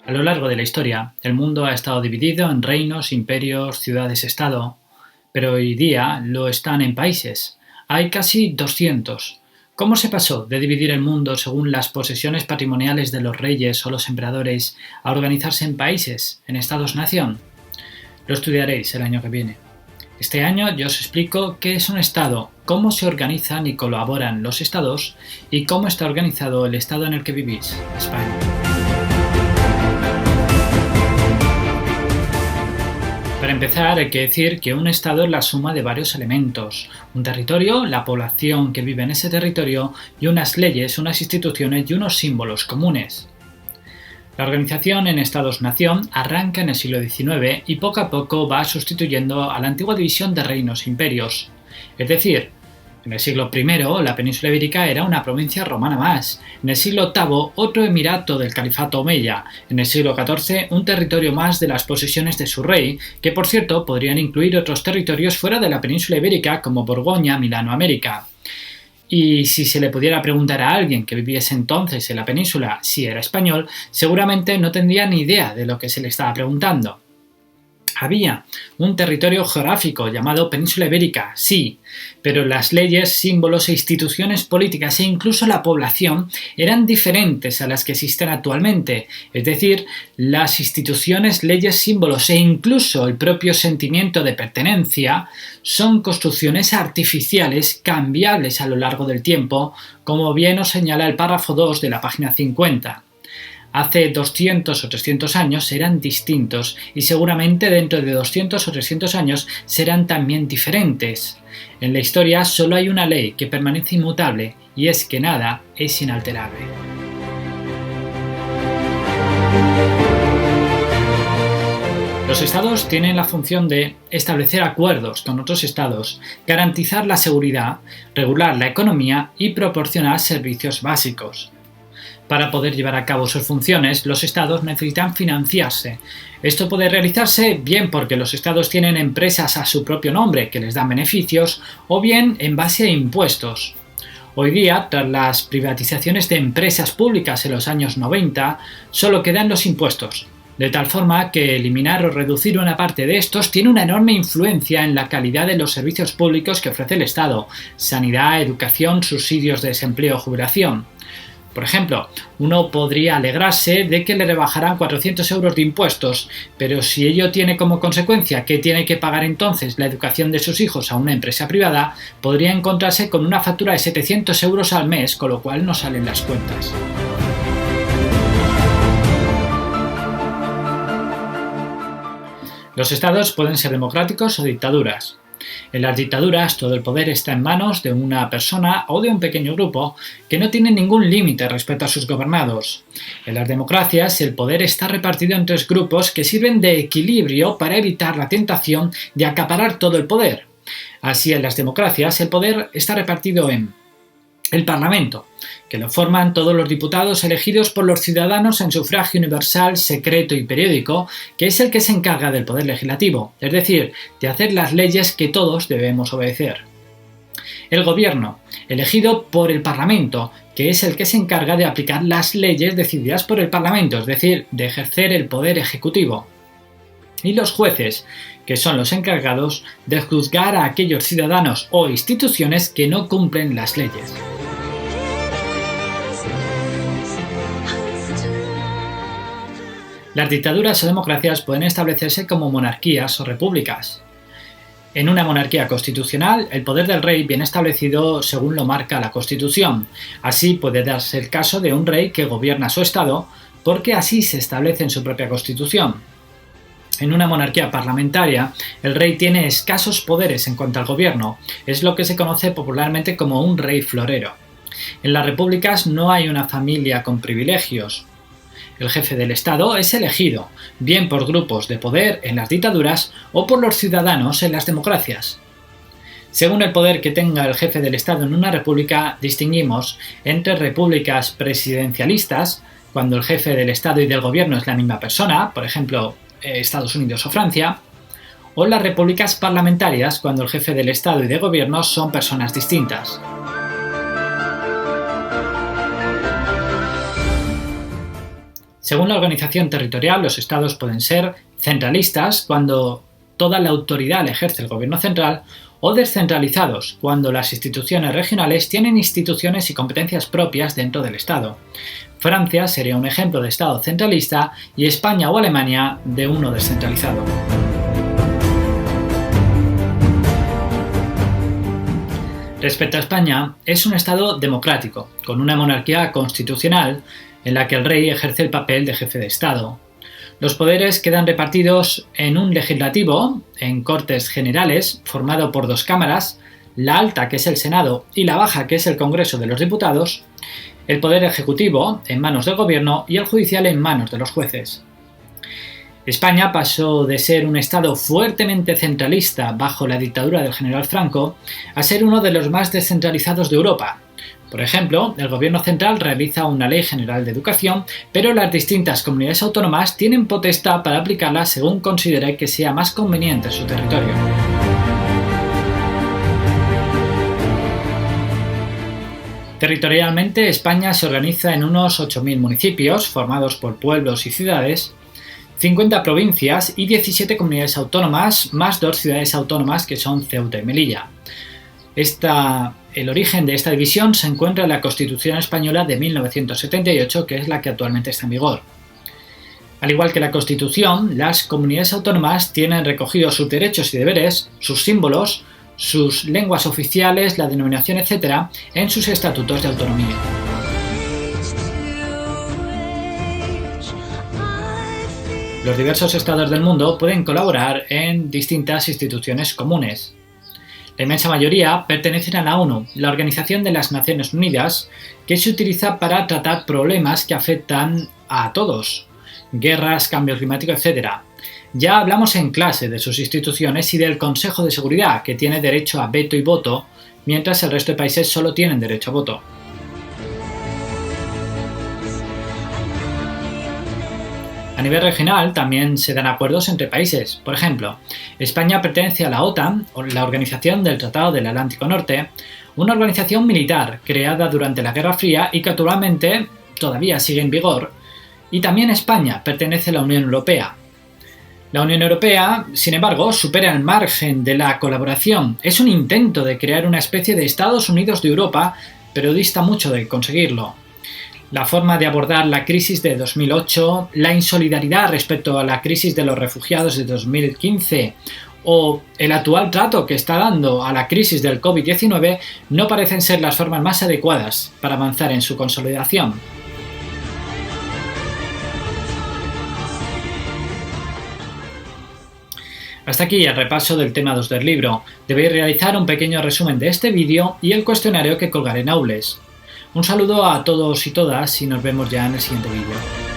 A lo largo de la historia, el mundo ha estado dividido en reinos, imperios, ciudades-estado, pero hoy día lo están en países. Hay casi 200. ¿Cómo se pasó de dividir el mundo según las posesiones patrimoniales de los reyes o los emperadores a organizarse en países, en estados-nación? Lo estudiaréis el año que viene. Este año yo os explico qué es un estado, cómo se organizan y colaboran los estados y cómo está organizado el estado en el que vivís, España. Para empezar, hay que decir que un estado es la suma de varios elementos: un territorio, la población que vive en ese territorio y unas leyes, unas instituciones y unos símbolos comunes. La organización en estados-nación arranca en el siglo XIX y poco a poco va sustituyendo a la antigua división de reinos e imperios. Es decir, en el siglo I la península ibérica era una provincia romana más, en el siglo VIII otro emirato del califato omeya, en el siglo XIV un territorio más de las posesiones de su rey, que por cierto podrían incluir otros territorios fuera de la península ibérica como Borgoña, Milán o América. Y si se le pudiera preguntar a alguien que viviese entonces en la península si era español, seguramente no tendría ni idea de lo que se le estaba preguntando. Había un territorio geográfico llamado Península Ibérica, sí, pero las leyes, símbolos e instituciones políticas e incluso la población eran diferentes a las que existen actualmente, es decir, las instituciones, leyes, símbolos e incluso el propio sentimiento de pertenencia son construcciones artificiales cambiables a lo largo del tiempo, como bien os señala el párrafo 2 de la página 50. Hace 200 o 300 años eran distintos y seguramente dentro de 200 o 300 años serán también diferentes. En la historia solo hay una ley que permanece inmutable y es que nada es inalterable. Los estados tienen la función de establecer acuerdos con otros estados, garantizar la seguridad, regular la economía y proporcionar servicios básicos. Para poder llevar a cabo sus funciones, los estados necesitan financiarse. Esto puede realizarse bien porque los estados tienen empresas a su propio nombre que les dan beneficios, o bien en base a impuestos. Hoy día, tras las privatizaciones de empresas públicas en los años 90, solo quedan los impuestos, de tal forma que eliminar o reducir una parte de estos tiene una enorme influencia en la calidad de los servicios públicos que ofrece el Estado: sanidad, educación, subsidios de desempleo o jubilación. Por ejemplo, uno podría alegrarse de que le rebajarán 400 euros de impuestos, pero si ello tiene como consecuencia que tiene que pagar entonces la educación de sus hijos a una empresa privada, podría encontrarse con una factura de 700 euros al mes, con lo cual no salen las cuentas. Los estados pueden ser democráticos o dictaduras. En las dictaduras todo el poder está en manos de una persona o de un pequeño grupo que no tiene ningún límite respecto a sus gobernados. En las democracias el poder está repartido en tres grupos que sirven de equilibrio para evitar la tentación de acaparar todo el poder. Así, en las democracias el poder está repartido en el Parlamento, que lo forman todos los diputados elegidos por los ciudadanos en sufragio universal, secreto y periódico, que es el que se encarga del poder legislativo, es decir, de hacer las leyes que todos debemos obedecer. El Gobierno, elegido por el Parlamento, que es el que se encarga de aplicar las leyes decididas por el Parlamento, es decir, de ejercer el poder ejecutivo. Y los jueces, que son los encargados de juzgar a aquellos ciudadanos o instituciones que no cumplen las leyes. Las dictaduras o democracias pueden establecerse como monarquías o repúblicas. En una monarquía constitucional, el poder del rey viene establecido según lo marca la Constitución. Así puede darse el caso de un rey que gobierna su estado, porque así se establece en su propia Constitución. En una monarquía parlamentaria, el rey tiene escasos poderes en cuanto al gobierno, es lo que se conoce popularmente como un rey florero. En las repúblicas no hay una familia con privilegios. El jefe del Estado es elegido, bien por grupos de poder en las dictaduras o por los ciudadanos en las democracias. Según el poder que tenga el jefe del Estado en una república, distinguimos entre repúblicas presidencialistas, cuando el jefe del Estado y del gobierno es la misma persona, por ejemplo, Estados Unidos o Francia, o las repúblicas parlamentarias, cuando el jefe del Estado y de gobierno son personas distintas. Según la organización territorial, los estados pueden ser centralistas, cuando toda la autoridad la ejerce el gobierno central, o descentralizados, cuando las instituciones regionales tienen instituciones y competencias propias dentro del estado. Francia sería un ejemplo de estado centralista y España o Alemania de uno descentralizado. Respecto a España, es un estado democrático, con una monarquía constitucional en la que el rey ejerce el papel de jefe de estado. Los poderes quedan repartidos en un legislativo, en Cortes Generales, formado por dos cámaras, la alta, que es el Senado, y la baja, que es el Congreso de los Diputados, el poder ejecutivo en manos del gobierno y el judicial en manos de los jueces. España pasó de ser un estado fuertemente centralista bajo la dictadura del general Franco a ser uno de los más descentralizados de Europa. Por ejemplo, el gobierno central realiza una ley general de educación, pero las distintas comunidades autónomas tienen potestad para aplicarla según considere que sea más conveniente en su territorio. Territorialmente, España se organiza en unos 8.000 municipios, formados por pueblos y ciudades, 50 provincias y 17 comunidades autónomas, más 2 ciudades autónomas que son Ceuta y Melilla. El origen de esta división se encuentra en la Constitución Española de 1978, que es la que actualmente está en vigor. Al igual que la Constitución, las comunidades autónomas tienen recogidos sus derechos y deberes, sus símbolos, sus lenguas oficiales, la denominación, etc., en sus estatutos de autonomía. Los diversos estados del mundo pueden colaborar en distintas instituciones comunes. La inmensa mayoría pertenecen a la ONU, la Organización de las Naciones Unidas, que se utiliza para tratar problemas que afectan a todos, guerras, cambio climático, etc. Ya hablamos en clase de sus instituciones y del Consejo de Seguridad, que tiene derecho a veto y voto, mientras el resto de países solo tienen derecho a voto. A nivel regional también se dan acuerdos entre países. Por ejemplo, España pertenece a la OTAN, o la Organización del Tratado del Atlántico Norte, una organización militar creada durante la Guerra Fría y que actualmente todavía sigue en vigor, y también España pertenece a la Unión Europea. La Unión Europea, sin embargo, supera el margen de la colaboración. Es un intento de crear una especie de Estados Unidos de Europa, pero dista mucho de conseguirlo. La forma de abordar la crisis de 2008, la insolidaridad respecto a la crisis de los refugiados de 2015 o el actual trato que está dando a la crisis del COVID-19 no parecen ser las formas más adecuadas para avanzar en su consolidación. Hasta aquí el repaso del tema 2 del libro. Debéis realizar un pequeño resumen de este vídeo y el cuestionario que colgaré en Aules. Un saludo a todos y todas y nos vemos ya en el siguiente vídeo.